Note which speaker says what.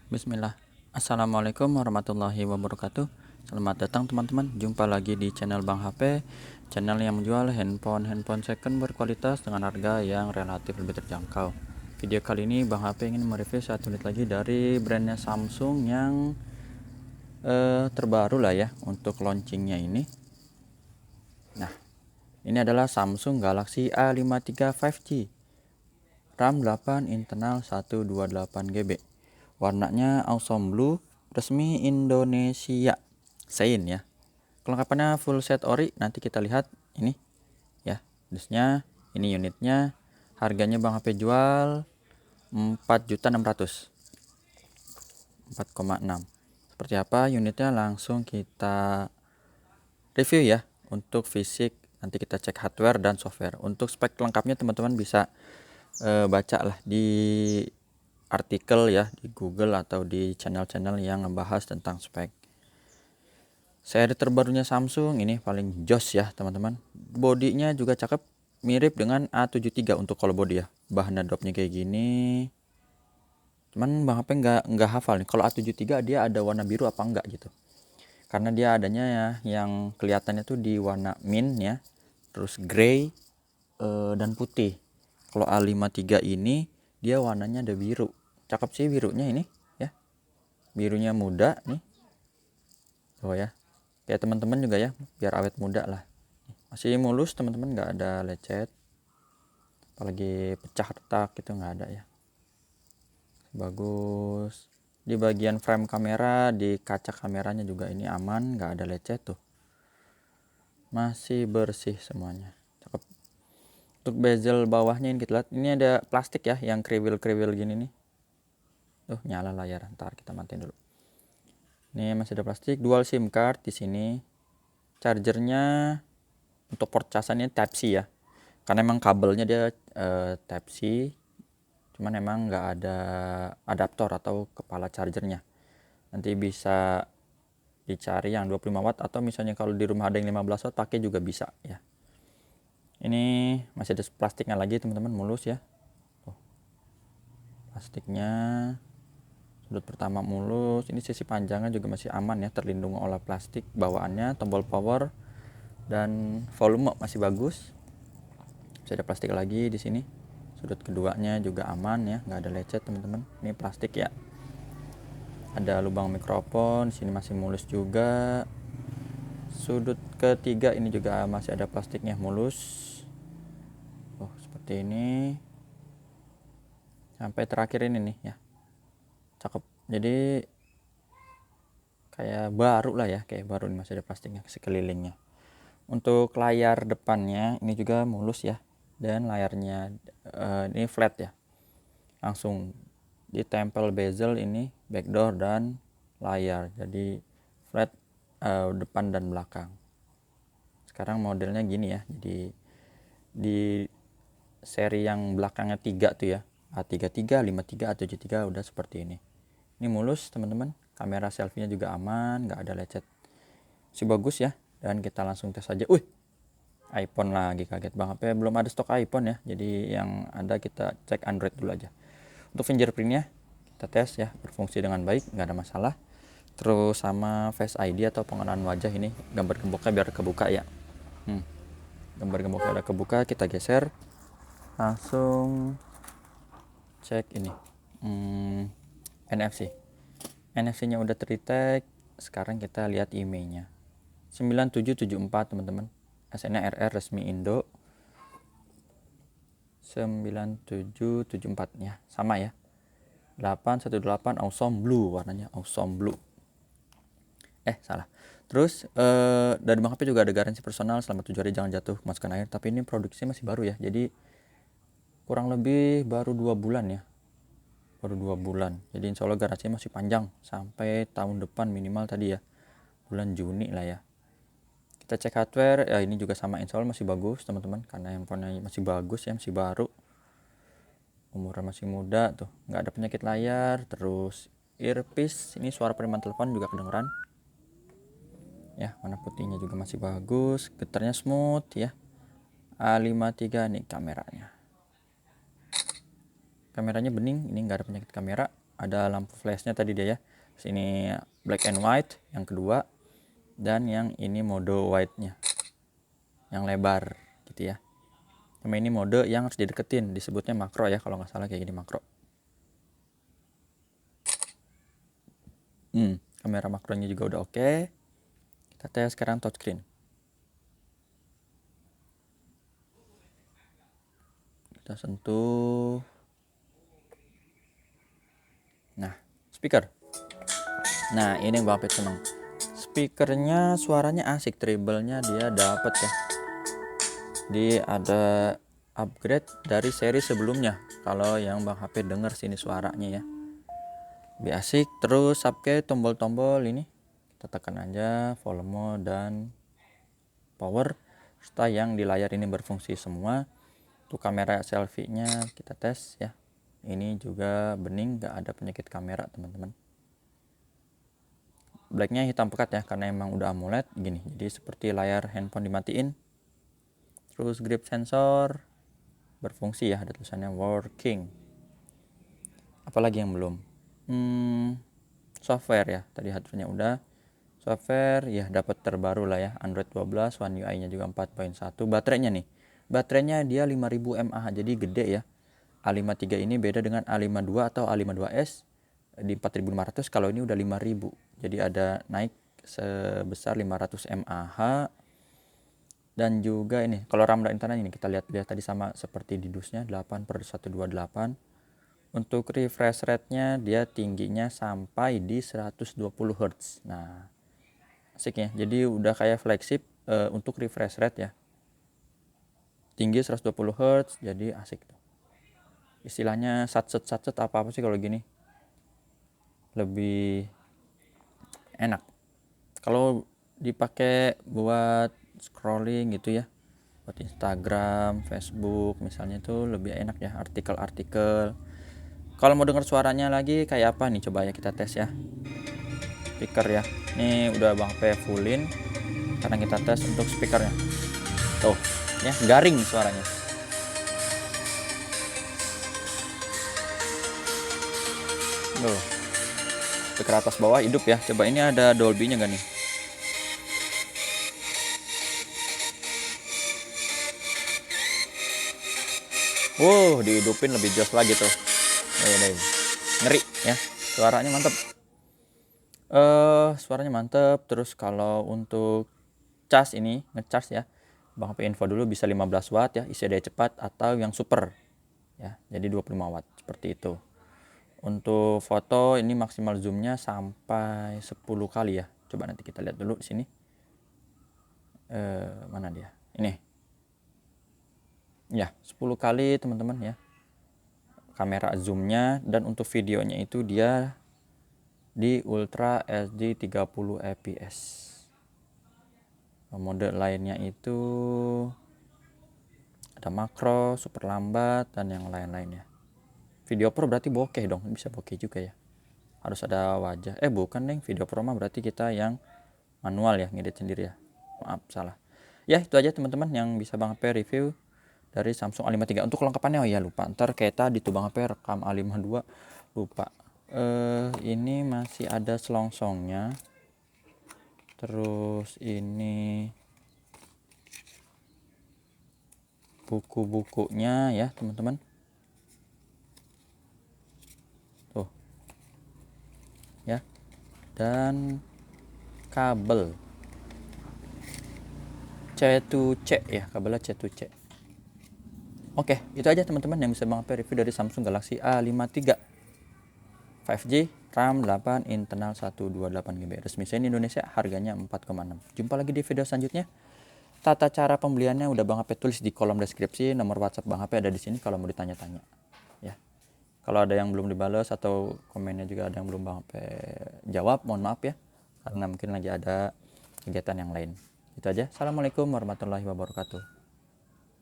Speaker 1: Bismillah. Assalamualaikum warahmatullahi wabarakatuh. Selamat datang teman-teman. Jumpa lagi di channel Bang HP, channel yang menjual handphone second berkualitas dengan harga yang relatif lebih terjangkau. Video kali ini Bang HP ingin mereview satu unit lagi dari brandnya Samsung yang terbaru lah ya untuk launchingnya ini. Nah, ini adalah Samsung Galaxy A53 5G, RAM 8, internal 128 GB. Warnanya awesome blue, resmi Indonesia. Sein ya. Kelengkapannya full set ori. Nanti kita lihat ini ya. Dusnya, ini unitnya. Harganya Bang HP jual 4.600.000. 4,6. Seperti apa unitnya langsung kita review ya. Untuk fisik nanti kita cek hardware dan software. Untuk spek lengkapnya teman-teman bisa baca lah di artikel ya di Google atau di channel-channel yang ngebahas tentang spek. Seri terbarunya Samsung ini paling jos ya teman-teman. Bodinya juga cakep, mirip dengan A73 untuk kalau body ya. Bahan dropnya kayak gini. Cuman Bang HP nggak hafal nih. Kalau A73 dia ada warna biru apa enggak gitu. Karena dia adanya ya yang kelihatannya tuh di warna mint ya. Terus grey dan putih. Kalau A53 ini dia warnanya ada biru. Cakep sih birunya ini ya. Birunya muda nih. Oh ya. Kayak teman-teman juga ya, biar awet muda lah. Masih mulus teman-teman, nggak ada lecet. Apalagi pecah retak gitu nggak ada ya. Bagus. Di bagian frame kamera, di kaca kameranya juga ini aman, nggak ada lecet tuh. Masih bersih semuanya. Cakep. Untuk bezel bawahnya ini kita lihat, ini ada plastik ya yang kriwil-kriwil gini nih. Tuh nyala layar, ntar kita matiin dulu. Ini masih ada plastik, dual SIM card di sini. Chargernya untuk port casannya Type C ya. Karena emang kabelnya dia Type C, cuman emang nggak ada adaptor atau kepala chargernya. Nanti bisa dicari yang 25 watt atau misalnya kalau di rumah ada yang 15 watt pakai juga bisa ya. Ini masih ada plastiknya lagi teman-teman, mulus ya. Tuh. Plastiknya sudut pertama mulus. Ini sisi panjangnya juga masih aman ya, terlindung oleh plastik. Bawaannya tombol power dan volume masih bagus. Masih ada plastik lagi di sini. Sudut keduanya juga aman ya, nggak ada lecet teman-teman. Ini plastik ya. Ada lubang mikrofon, sini masih mulus juga. Sudut ketiga ini juga masih ada plastiknya mulus. Oh, seperti ini. Sampai terakhir ini nih ya. Cakep. Jadi kayak baru lah ya, kayak baru nih, masih ada plastiknya sekelilingnya. Untuk layar depannya ini juga mulus ya. Dan layarnya ini flat ya. Langsung ditempel bezel ini backdoor dan layar, jadi flat depan dan belakang. Sekarang modelnya gini ya, jadi di seri yang belakangnya 3 tuh ya, A33, 53, A73 udah seperti ini mulus teman-teman. Kamera selfie-nya juga aman, nggak ada lecet, masih bagus ya. Dan kita langsung tes aja. iPhone lagi, kaget banget. Belum ada stok iPhone ya, jadi yang ada kita cek Android dulu aja. Untuk fingerprintnya kita tes ya, berfungsi dengan baik, nggak ada masalah. Terus sama Face ID atau pengenalan wajah, ini gambar gemboknya biar kebuka ya. Gambar gemboknya udah kebuka, kita geser. Langsung cek ini NFC. NFC-nya udah terdetek. Sekarang kita lihat IMEI-nya 9774 teman-teman. SN-nya RR resmi Indo 9774 ya, sama ya. 818 awesome blue, warnanya awesome blue. Salah. Terus dari Bang HP juga ada garansi personal selama 7 hari jangan jatuh kemasukan air. Tapi ini produksinya masih baru ya, jadi kurang lebih baru 2 bulan ya. Baru 2 bulan. Jadi insya Allah garansinya masih panjang sampai tahun depan minimal tadi ya. Bulan Juni lah ya. Kita cek hardware ya, ini juga sama, insya Allah masih bagus teman-teman. Karena handphonenya masih bagus ya, masih baru. Umurnya masih muda tuh, nggak ada penyakit layar. Terus earpiece, ini suara penerimaan telepon juga kedengeran ya. Warna putihnya juga masih bagus, getarnya smooth ya. A53 nih kameranya bening, ini nggak ada penyakit kamera. ada lampu flashnya tadi dia ya. Sini black and white yang kedua, dan yang ini mode white-nya yang lebar gitu ya. Sama ini mode yang harus dideketin, disebutnya makro ya kalau nggak salah, kayak gini makro. Kamera makronya juga udah oke. Kita tes sekarang touchscreen. Kita sentuh. Nah, speaker. Nah, ini yang Bang Apit seneng. Speakernya suaranya asik, treble-nya dia dapet ya. Dia ada upgrade dari seri sebelumnya. Kalau yang Bang HP denger sini suaranya ya. Lebih asik. Terus subke tombol-tombol ini kita tekan aja, volume dan power, serta yang di layar ini berfungsi semua. Untuk kamera selfie-nya kita tes ya. Ini juga bening, gak ada penyakit kamera teman-teman. Blacknya hitam pekat ya, karena emang udah AMOLED gini. Jadi seperti layar handphone dimatiin. Terus grip sensor berfungsi ya, ada tulisannya working. Apalagi yang belum? Software ya, tadi hardware-nya udah. Software ya dapat terbaru lah ya, Android 12, One UI-nya juga 4.1. Baterainya nih, baterainya dia 5000 mAh, jadi gede ya. A53 ini beda dengan A52 atau A52s di 4500, kalau ini udah 5000. Jadi ada naik sebesar 500 mAh. Dan juga ini, kalau RAM dan internet ini kita lihat tadi sama seperti di dusnya 8/128. Untuk refresh rate-nya dia tingginya sampai di 120 Hz. Nah, asiknya. Jadi udah kayak flagship untuk refresh rate ya. Tinggi 120 Hz, jadi asik tuh. Istilahnya satset apa sih kalau gini. Lebih enak. Kalau dipakai buat scrolling gitu ya. Buat Instagram, Facebook misalnya itu lebih enak ya, artikel-artikel. Kalau mau dengar suaranya lagi kayak apa nih, coba ya kita tes ya. Speaker ya. Ini udah Bang P fullin karena kita tes untuk speakernya. Tuh, ya garing suaranya. Tuh. Speaker atas bawah hidup ya. Coba ini ada Dolby-nya enggak nih? Dihidupin lebih jos lagi tuh. Ngeri ya. Suaranya mantep. Suaranya mantep. Terus kalau untuk cas ini, ngecas ya. Bang HP info dulu bisa 15 watt ya, isi daya cepat atau yang super. Ya, jadi 25 watt seperti itu. Untuk foto ini maksimal zoomnya sampai 10 kali ya. Coba nanti kita lihat dulu di sini. Mana dia? Ini. Ya, 10 kali teman-teman ya. Kamera zoomnya, dan untuk videonya itu dia di Ultra HD 30 fps. Mode lainnya itu ada makro, super lambat, dan yang lain-lainnya. Video Pro berarti bokeh dong, bisa bokeh juga ya. Harus ada wajah. Bukan deng, video Pro mah berarti kita yang manual ya, ngedit sendiri ya. Maaf, salah. Ya, itu aja teman-teman yang bisa Bang HP review dari Samsung A53. Untuk kelengkapannya lupa, ntar kayak tadi tuh Bang HP rekam A52 lupa. Ini masih ada selongsongnya. Terus ini buku-bukunya ya teman-teman. Tuh ya, dan kabel C2C ya, kabelnya C2C. Oke, itu aja teman-teman yang bisa Bang HP review dari Samsung Galaxy A53 5G, RAM 8, internal 128GB. Resmi Seni Indonesia, harganya 4,6. Jumpa lagi di video selanjutnya. Tata cara pembeliannya udah Bang HP tulis di kolom deskripsi. Nomor WhatsApp Bang HP ada di sini kalau mau ditanya-tanya. Ya. Kalau ada yang belum dibalas atau komennya juga ada yang belum Bang HP jawab, mohon maaf ya. Karena mungkin lagi ada kegiatan yang lain. Itu aja. Assalamualaikum warahmatullahi wabarakatuh.